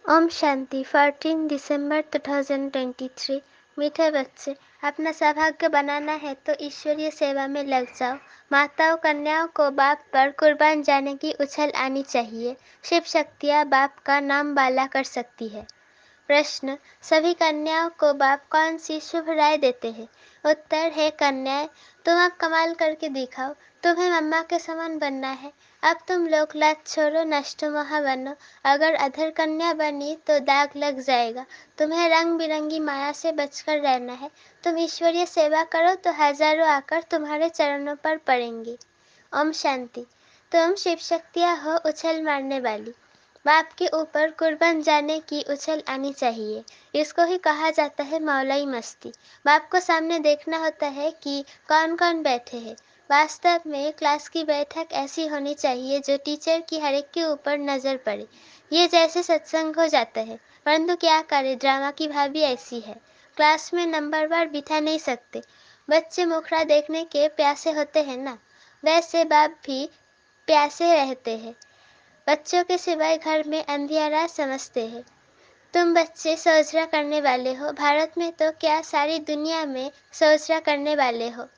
ओम शांति 14 दिसंबर 2023। मीठे बच्चे, अपना सौभाग्य बनाना है तो ईश्वरीय सेवा में लग जाओ। माताओं कन्याओं को बाप पर कुर्बान जाने की उछल आनी चाहिए। शिव शक्तियाँ बाप का नाम बाला कर सकती है। प्रश्न, सभी कन्याओं को बाप कौन सी शुभ राय देते हैं? उत्तर है, कन्याएं, तुम अब कमाल करके दिखाओ। तुम्हें मम्मा के समान बनना है। अब तुम लोग लात छोड़ो, नष्ट मोह बनो। अगर अधर कन्या बनी तो दाग लग जाएगा। तुम्हें रंग बिरंगी माया से बचकर रहना है। तुम ईश्वरीय सेवा करो तो हजारों आकर तुम्हारे चरणों पर पड़ेंगे। ओम शांति। तुम शिव शक्तियाँ हो उछल मारने वाली। बाप के ऊपर कुर्बान जाने की उछल आनी चाहिए। इसको ही कहा जाता है मौलाई मस्ती। बाप को सामने देखना होता है कि कौन कौन बैठे हैं। वास्तव में क्लास की बैठक ऐसी होनी चाहिए जो टीचर की हर एक के ऊपर नजर पड़े। ये जैसे सत्संग हो जाता है, परंतु क्या करे, ड्रामा की भाभी ऐसी है। क्लास में नंबरवार बिठा नहीं सकते। बच्चे मुखड़ा देखने के प्यासे होते हैं ना, वैसे बाप भी प्यासे रहते हैं। बच्चों के सिवाय घर में अंधियारा समझते हैं। तुम बच्चे सोचरा करने वाले हो। भारत में तो क्या सारी दुनिया में सोचरा करने वाले हो।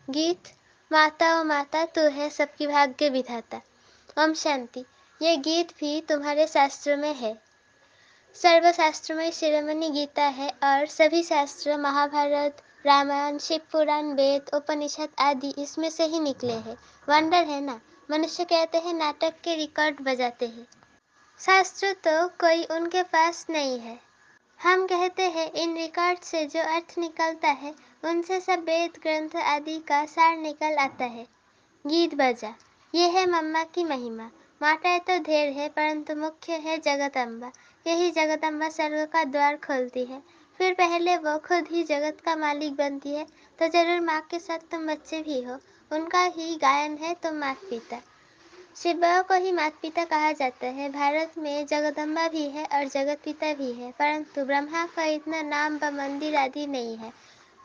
गीत। माता ओ माता तू है सबकी भाग्य विधाता। ओम शांति। ये गीत भी तुम्हारे शास्त्रों में है। सर्वशास्त्रमय शिरोमणि गीता है और सभी शास्त्र महाभारत, रामायण, शिव पुराण, वेद, उपनिषद आदि इसमें से ही निकले हैं। वंडर है ना। मनुष्य कहते हैं नाटक के रिकॉर्ड बजाते हैं। शास्त्र तो कोई उनके पास नहीं है। हम कहते हैं इन रिकॉर्ड से जो अर्थ निकलता है उनसे सब वेद ग्रंथ आदि का सार निकल आता है। गीत बजा। ये है मम्मा की महिमा। माताएं तो ढेर है परंतु मुख्य है जगदम्बा। यही जगदम्बा स्वर्ग का द्वार खोलती है। फिर पहले वो खुद ही जगत का मालिक बनती है तो जरूर माँ के साथ तुम बच्चे भी हो। उनका ही गायन है तुम माता पिता। शिवबाबा को ही माता पिता कहा जाता है। भारत में जगदम्बा भी है और जगत पिता भी है, परंतु ब्रह्मा का इतना नाम व मंदिर आदि नहीं है।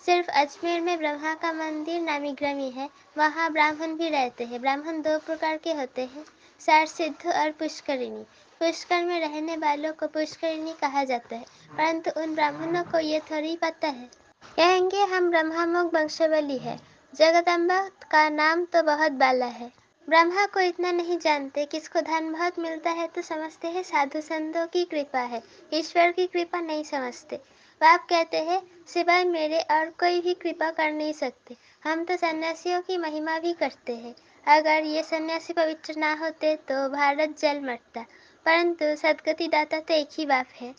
सिर्फ अजमेर में ब्रह्मा का मंदिर नामी ग्रामी है। वहाँ ब्राह्मण भी रहते हैं। ब्राह्मण दो प्रकार के होते हैं, सार सिद्ध और पुष्करिणी। पुष्कर में रहने वालों को पुष्करिणी कहा जाता है, परंतु उन ब्राह्मणों को ये थोड़ी पता है। कहेंगे हम ब्रह्मामुख वंशावली है। जगदम्बा का नाम तो बहुत बाला है। ब्रह्मा को इतना नहीं जानते। किसको धन बहुत मिलता है तो समझते हैं साधु संतों की कृपा है, ईश्वर की कृपा नहीं समझते। बाप कहते हैं सिवाय मेरे और कोई भी कृपा कर नहीं सकते। हम तो सन्यासियों की महिमा भी करते हैं। अगर ये सन्यासी पवित्र ना होते तो भारत जल मरता, परंतु सदगति दाता तो एक ही बाप है।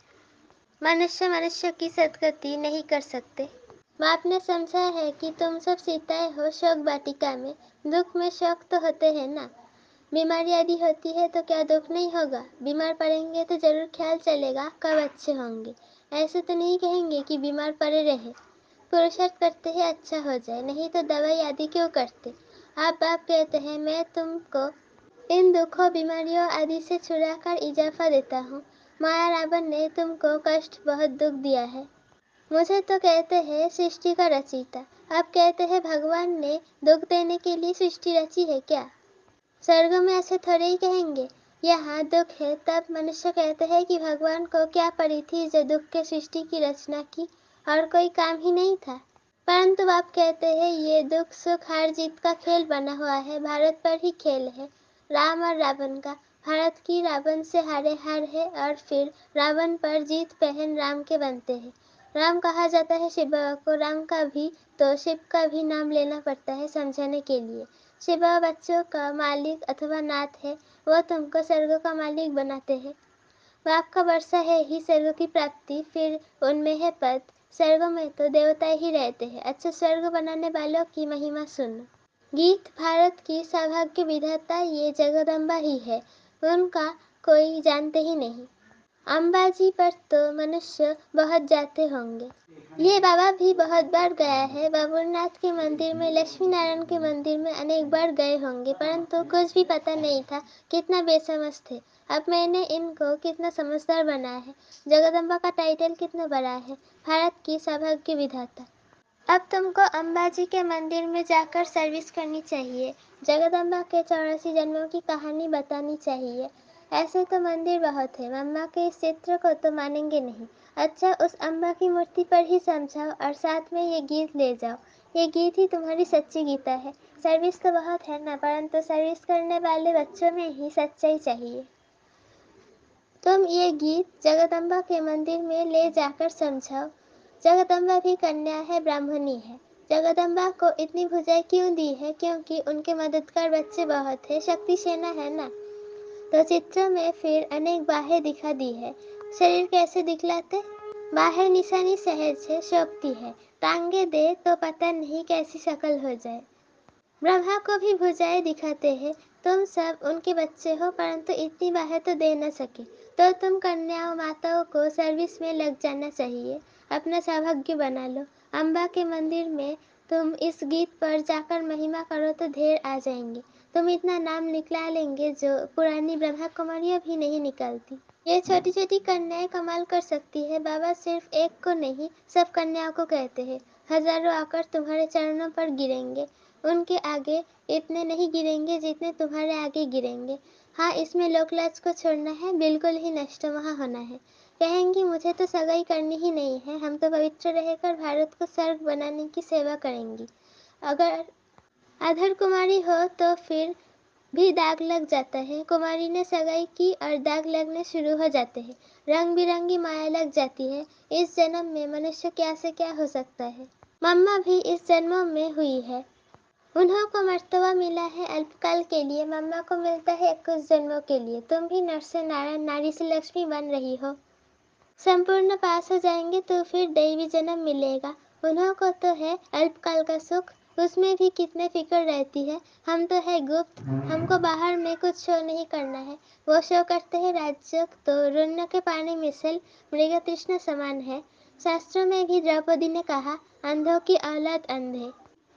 मनुष्य मनुष्य की सदगति नहीं कर सकते। बाप ने समझा है कि तुम सब सीताएं हो शोक वाटिका में। दुख में शौक तो होते हैं ना। बीमारी आदि होती है तो क्या दुख नहीं होगा? बीमार पड़ेंगे तो जरूर ख्याल चलेगा कब अच्छे होंगे। ऐसे तो नहीं कहेंगे कि बीमार पड़े रहे। पुरुषार्थ करते हैं अच्छा हो जाए, नहीं तो दवाई आदि क्यों करते। आप बाप कहते हैं मैं तुमको इन दुखों बीमारियों आदि से छुड़ाकर इजाफा देता हूँ। माया रावण ने तुमको कष्ट बहुत दुख दिया है। मुझे तो कहते हैं सृष्टि का रचयिता। आप कहते हैं भगवान ने दुख देने के लिए सृष्टि रची है क्या? स्वर्ग में ऐसे थोड़े ही कहेंगे। यहाँ दुख है तब मनुष्य कहते हैं कि भगवान को क्या पड़ी थी जो दुख के सृष्टि की रचना की, और कोई काम ही नहीं था। परंतु आप कहते हैं ये दुख सुख हार जीत का खेल बना हुआ है। भारत पर ही खेल है, राम और रावण का। भारत की रावण से हारे हार है और फिर रावण पर जीत पहन राम के बनते हैं। राम कहा जाता है शिव बाबा को। राम का भी तो शिव का भी नाम लेना पड़ता है समझाने के लिए। शिव बाबा बच्चों का मालिक अथवा नाथ है, वो तुमको स्वर्ग का मालिक बनाते हैं। बाप का वर्षा है ही स्वर्ग की प्राप्ति, फिर उनमें है पद। स्वर्ग में तो देवता ही रहते हैं। अच्छा, स्वर्ग बनाने वालों की महिमा सुनो। गीत। भारत की सौभाग्य विधाता ये जगदम्बा ही है, उनका कोई जानते ही नहीं। अंबाजी पर तो मनुष्य बहुत जाते होंगे। ये बाबा भी बहुत बार गया है। बाबूनाथ के मंदिर में, लक्ष्मी नारायण के मंदिर में अनेक बार गए होंगे, परंतु कुछ भी पता नहीं था। कितना बेसमझ थे। अब मैंने इनको कितना समझदार बनाया है। जगदम्बा का टाइटल कितना बड़ा है, भारत की सौभाग्य विधाता। अब तुमको अंबाजी के मंदिर में जाकर सर्विस करनी चाहिए। जगदम्बा के 84 जन्मों की कहानी बतानी चाहिए। ऐसे तो मंदिर बहुत है, मम्मा के इस चित्र को तो मानेंगे नहीं। अच्छा, उस अम्बा की मूर्ति पर ही समझाओ और साथ में ये गीत ले जाओ। ये गीत ही तुम्हारी सच्ची गीता है। सर्विस तो बहुत है ना, परंतु सर्विस करने वाले बच्चों में ही सच्चाई चाहिए। तुम ये गीत जगदम्बा के मंदिर में ले जाकर समझाओ। जगदम्बा भी कन्या है, ब्राह्मणी है। जगदम्बा को इतनी भुजाएं क्यों दी है? क्योंकि उनके मददगार बच्चे बहुत है, शक्ति सेना है ना। तो चित्र में फिर अनेक बाहें दिखा दी है। शरीर कैसे दिखलाते? बाहें निशानी सहज है, शोभती है। टांगे दे तो पता नहीं कैसी शक्ल हो जाए। ब्रह्मा को भी भुजाएं दिखाते हैं। तुम सब उनके बच्चे हो, परंतु इतनी बाहें तो दे न सके, तो तुम कन्याओं माताओं को सर्विस में लग जाना चाहिए। अपना सौभाग्य बना लो। अम्बा के मंदिर में तुम इस गीत पर जाकर महिमा करो तो ढेर आ जाएंगे। तुम इतना नाम निकला लेंगे जो पुरानी ब्रह्मा कुमारियां भी नहीं निकालती। ये छोटी छोटी कन्याएं कमाल कर सकती है। बाबा सिर्फ एक को नहीं, सब कन्याओं को कहते हैं। हजारों आकर तुम्हारे चरणों पर गिरेंगे, उनके आगे इतने नहीं गिरेंगे जितने तुम्हारे आगे गिरेंगे। हाँ, इसमें लोकलाज को छोड़ना है, बिल्कुल ही नष्ट वहाँ होना है। कहेंगी मुझे तो सगाई करनी ही नहीं है, हम तो पवित्र रहकर भारत को स्वर्ग बनाने की सेवा करेंगी। अगर अधर कुमारी हो तो फिर भी दाग लग जाता है। कुमारी ने सगाई की और दाग लगने शुरू हो जाते हैं। रंग बिरंगी माया लग जाती है। इस जन्म में मनुष्य क्या से क्या हो सकता है। मम्मा भी इस जन्मों में हुई है। उन्हों को मर्तबा मिला है अल्पकाल के लिए, मम्मा को मिलता है 21 जन्मों के लिए। तुम भी नर से नारायण, नारी से लक्ष्मी बन रही हो। संपूर्ण पास हो जाएंगे तो फिर दैवी जन्म मिलेगा। उन्हों को तो है अल्पकाल का सुख, उसमें भी कितने फिक्र रहती है। हम तो है गुप्त, हमको बाहर में कुछ शो नहीं करना है। वो शो करते हैं राज्य, तो रुन्न के पानी मिसल मृग तृष्णा समान है। शास्त्रों में भी द्रौपदी ने कहा, अंधों की औलाद अंधे।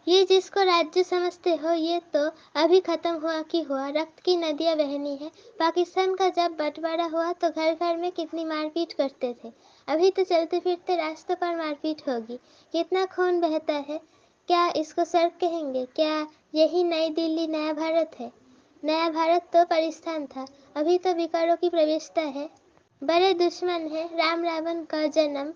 ये जिसको राज्य समझते हो, ये तो अभी खत्म हुआ कि हुआ। रक्त की नदियां बहनी है। पाकिस्तान का जब बंटवारा हुआ तो घर घर में कितनी मारपीट करते थे। अभी तो चलते फिरते रास्तों पर मारपीट होगी। कितना खून बहता है। क्या इसको स्वर्ग कहेंगे? क्या यही नई दिल्ली नया भारत है? नया भारत तो पाकिस्तान था। अभी तो विकारों की प्रवेशता है। बड़े दुश्मन है। राम रावण का जन्म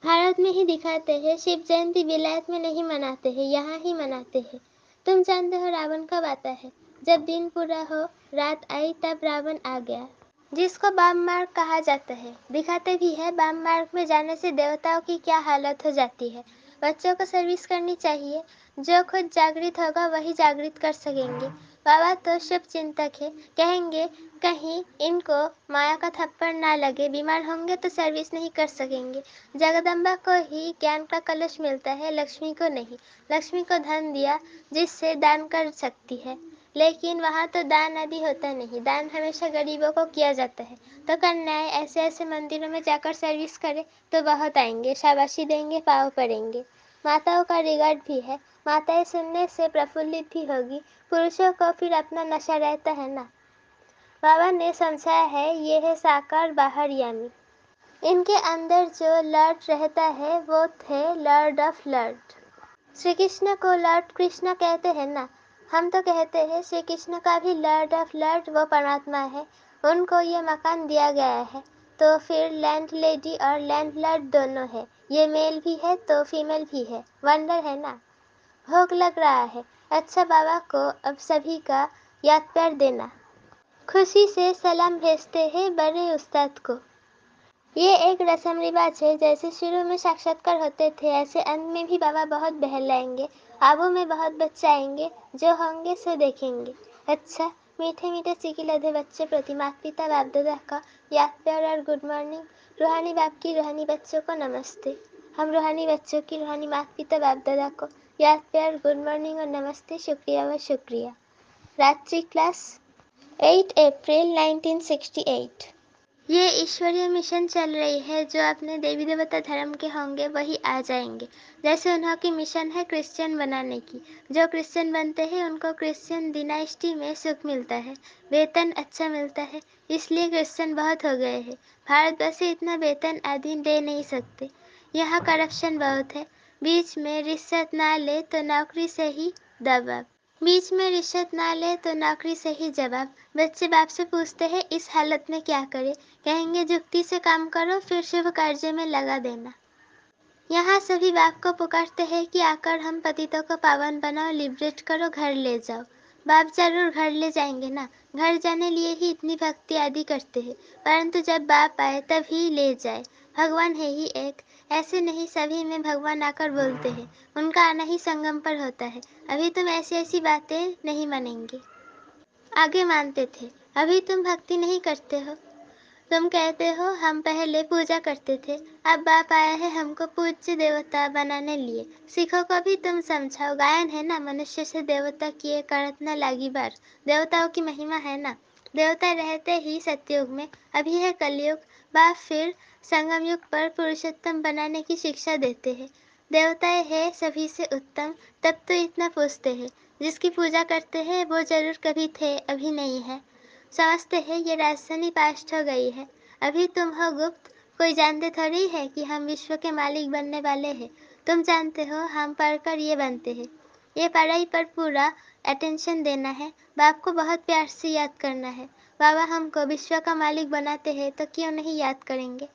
भारत में ही दिखाते हैं। शिव जयंती विलायत में नहीं मनाते हैं, यहाँ ही मनाते हैं। तुम जानते हो रावण कब आता है? जब दिन पूरा हो, रात आई, तब रावण आ गया। जिसको बाम मार्ग कहा जाता है। दिखाते भी है बाम मार्ग में जाने से देवताओं की क्या हालत हो जाती है। बच्चों को सर्विस करनी चाहिए। जो खुद जागृत होगा वही जागृत कर सकेंगे। बाबा तो शुभ चिंतक है। कहेंगे कहीं इनको माया का थप्पड़ ना लगे, बीमार होंगे तो सर्विस नहीं कर सकेंगे। जगदम्बा को ही ज्ञान का कलश मिलता है, लक्ष्मी को नहीं। लक्ष्मी को धन दिया जिससे दान कर सकती है, लेकिन वहाँ तो दान आदि होता नहीं। दान हमेशा गरीबों को किया जाता है। तो कन्याएं ऐसे ऐसे मंदिरों में जाकर सर्विस करें तो बहुत आएंगे, शाबाशी देंगे, पाँव पड़ेंगे। माताओं का रिगार्ड भी है। माताएं सुनने से प्रफुल्लित भी होगी। पुरुषों को फिर अपना नशा रहता है ना। बाबा ने समझाया है, ये है साकार बाहर यामी। इनके अंदर जो लॉर्ड रहता है वो थे Lord of Lord. Shri Krishna को लॉर्ड कृष्ण कहते हैं ना। हम तो कहते हैं श्री कृष्ण का भी लॉर्ड ऑफ लॉर्ड वो परमात्मा है। उनको ये मकान दिया गया है, तो फिर लैंड लेडी और लैंड लॉर्ड दोनों है। ये मेल भी है तो फीमेल भी है। वंडर है ना। भोग लग रहा है। अच्छा, बाबा को अब सभी का याद प्यार देना। खुशी से सलाम भेजते हैं बड़े उस्ताद को। ये एक रस्म रिवाज है। जैसे शुरू में साक्षात्कार होते थे, ऐसे अंत में भी बाबा बहुत बहलाएंगे। आबू में बहुत बच्चे आएंगे, जो होंगे सो देखेंगे। अच्छा, मीठे मीठे चिकिलधे बच्चे प्रति माता पिता बाप दादा का याद प्यार और गुड मॉर्निंग। रूहानी बाप की रूहानी बच्चों को नमस्ते। हम रूहानी बच्चों की रूहानी माता पिता बाप दादा को याद प्यार, गुड मॉर्निंग और नमस्ते, शुक्रिया व शुक्रिया। रात्रि क्लास 8 अप्रैल 1968। ये ईश्वरीय मिशन चल रही है। जो अपने देवी देवता धर्म के होंगे वही आ जाएंगे। जैसे उन्हों की मिशन है क्रिश्चियन बनाने की। जो क्रिश्चियन बनते हैं उनको क्रिश्चियन डिनाइस्टी में सुख मिलता है, वेतन अच्छा मिलता है, इसलिए क्रिश्चियन बहुत हो गए हैं। भारत वैसे इतना वेतन आदि दे नहीं सकते। यहाँ करप्शन बहुत है। बीच में रिश्वत ना ले तो नौकरी से ही दबाव। बीच में रिश्वत ना ले तो नौकरी से ही जवाब। बच्चे बाप से पूछते हैं इस हालत में क्या करें, कहेंगे जुक्ति से काम करो फिर शुभ कार्य में लगा देना। यहाँ सभी बाप को पुकारते हैं कि आकर हम पतितों को पावन बनाओ, लिबरेट करो, घर ले जाओ। बाप जरूर घर ले जाएंगे ना, घर जाने लिए ही इतनी भक्ति आदि करते हैं, परंतु जब बाप आए तब ही ले जाए। भगवान है ही एक, ऐसे नहीं सभी में भगवान आकर बोलते हैं, उनका आना ही संगम पर होता है। अभी तुम ऐसी ऐसी बातें नहीं मानेंगे, आगे मानते थे। अभी तुम भक्ति नहीं करते हो, तुम कहते हो हम पहले पूजा करते थे, अब बाप आया है हमको पूज्य देवता बनाने लिए। सिखों को भी तुम समझाओ, गायन है ना, मनुष्य से देवता किए करत न लागी बार। देवताओं की महिमा है ना, देवता रहते ही सतयुग में, अभी है कलयुग। बाप फिर संगम युग पर पुरुषोत्तम बनाने की शिक्षा देते हैं। देवताएं है सभी से उत्तम, तब तो इतना पूछते हैं। जिसकी पूजा करते हैं वो जरूर कभी थे, अभी नहीं है। समझते हैं ये राजधानी पास्ट हो गई है, अभी तुम हो गुप्त, कोई जानते थोड़ी है कि हम विश्व के मालिक बनने वाले हैं। तुम जानते हो हम पढ़कर ये बनते हैं। ये पढ़ाई पर पूरा अटेंशन देना है, बाप को बहुत प्यार से याद करना है। बाबा हमको विश्व का मालिक बनाते हैं तो क्यों नहीं याद करेंगे।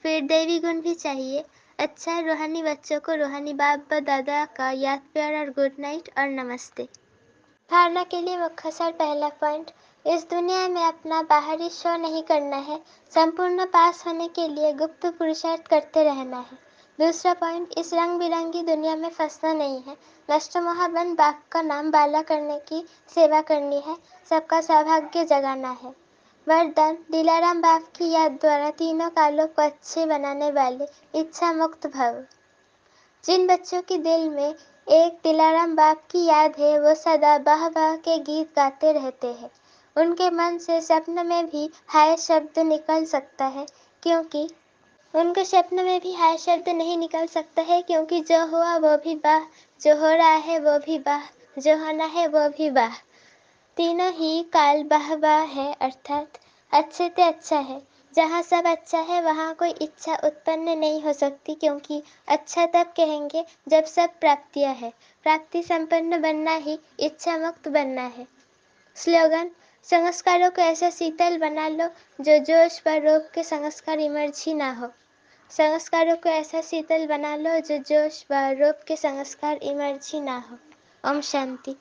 फिर देवी गुण भी चाहिए। अच्छा, रूहानी बच्चों को रूहानी बाप व दादा का याद, प्यार और गुड नाइट और नमस्ते। धारणा के लिए मुख्तसर पहला पॉइंट, इस दुनिया में अपना बाहरी शो नहीं करना है, संपूर्ण पास होने के लिए गुप्त पुरुषार्थ करते रहना है। दूसरा पॉइंट, इस रंग बिरंगी दुनिया में फंसना नहीं है, नष्ट मोहबन बाप का नाम बाला करने की सेवा करनी है, सबका सौभाग्य जगाना है। वरदान, दिलाराम बाप की याद द्वारा तीनों कालों को अच्छे बनाने वाले, इच्छा मुक्त भव। जिन बच्चों के दिल में एक दिलाराम बाप की याद है वो सदा बाह बाह के गीत गाते रहते हैं। उनके मन से स्वप्न में भी हाय शब्द निकल सकता है, क्योंकि उनके स्वप्न में भी हाय शब्द नहीं निकल सकता है, क्योंकि जो हुआ वो भी बाह, जो हो रहा है वो भी बाह, जो होना है वो भी बाह। तीनों ही काल बाह बाह है, अर्थात अच्छे से अच्छा है। जहाँ सब अच्छा है वहाँ कोई इच्छा उत्पन्न नहीं हो सकती, क्योंकि अच्छा तब कहेंगे जब सब प्राप्तियाँ है। प्राप्ति संपन्न बनना ही इच्छा मुक्त बनना है। स्लोगन, संस्कारों को ऐसा शीतल बना लो जो जोश व रोग के संस्कार इमर्ज ही ना हो। संस्कारों को ऐसा शीतल बना लो जो जोश व रोग के संस्कार इमर्ज ही ना हो। ओम शांति।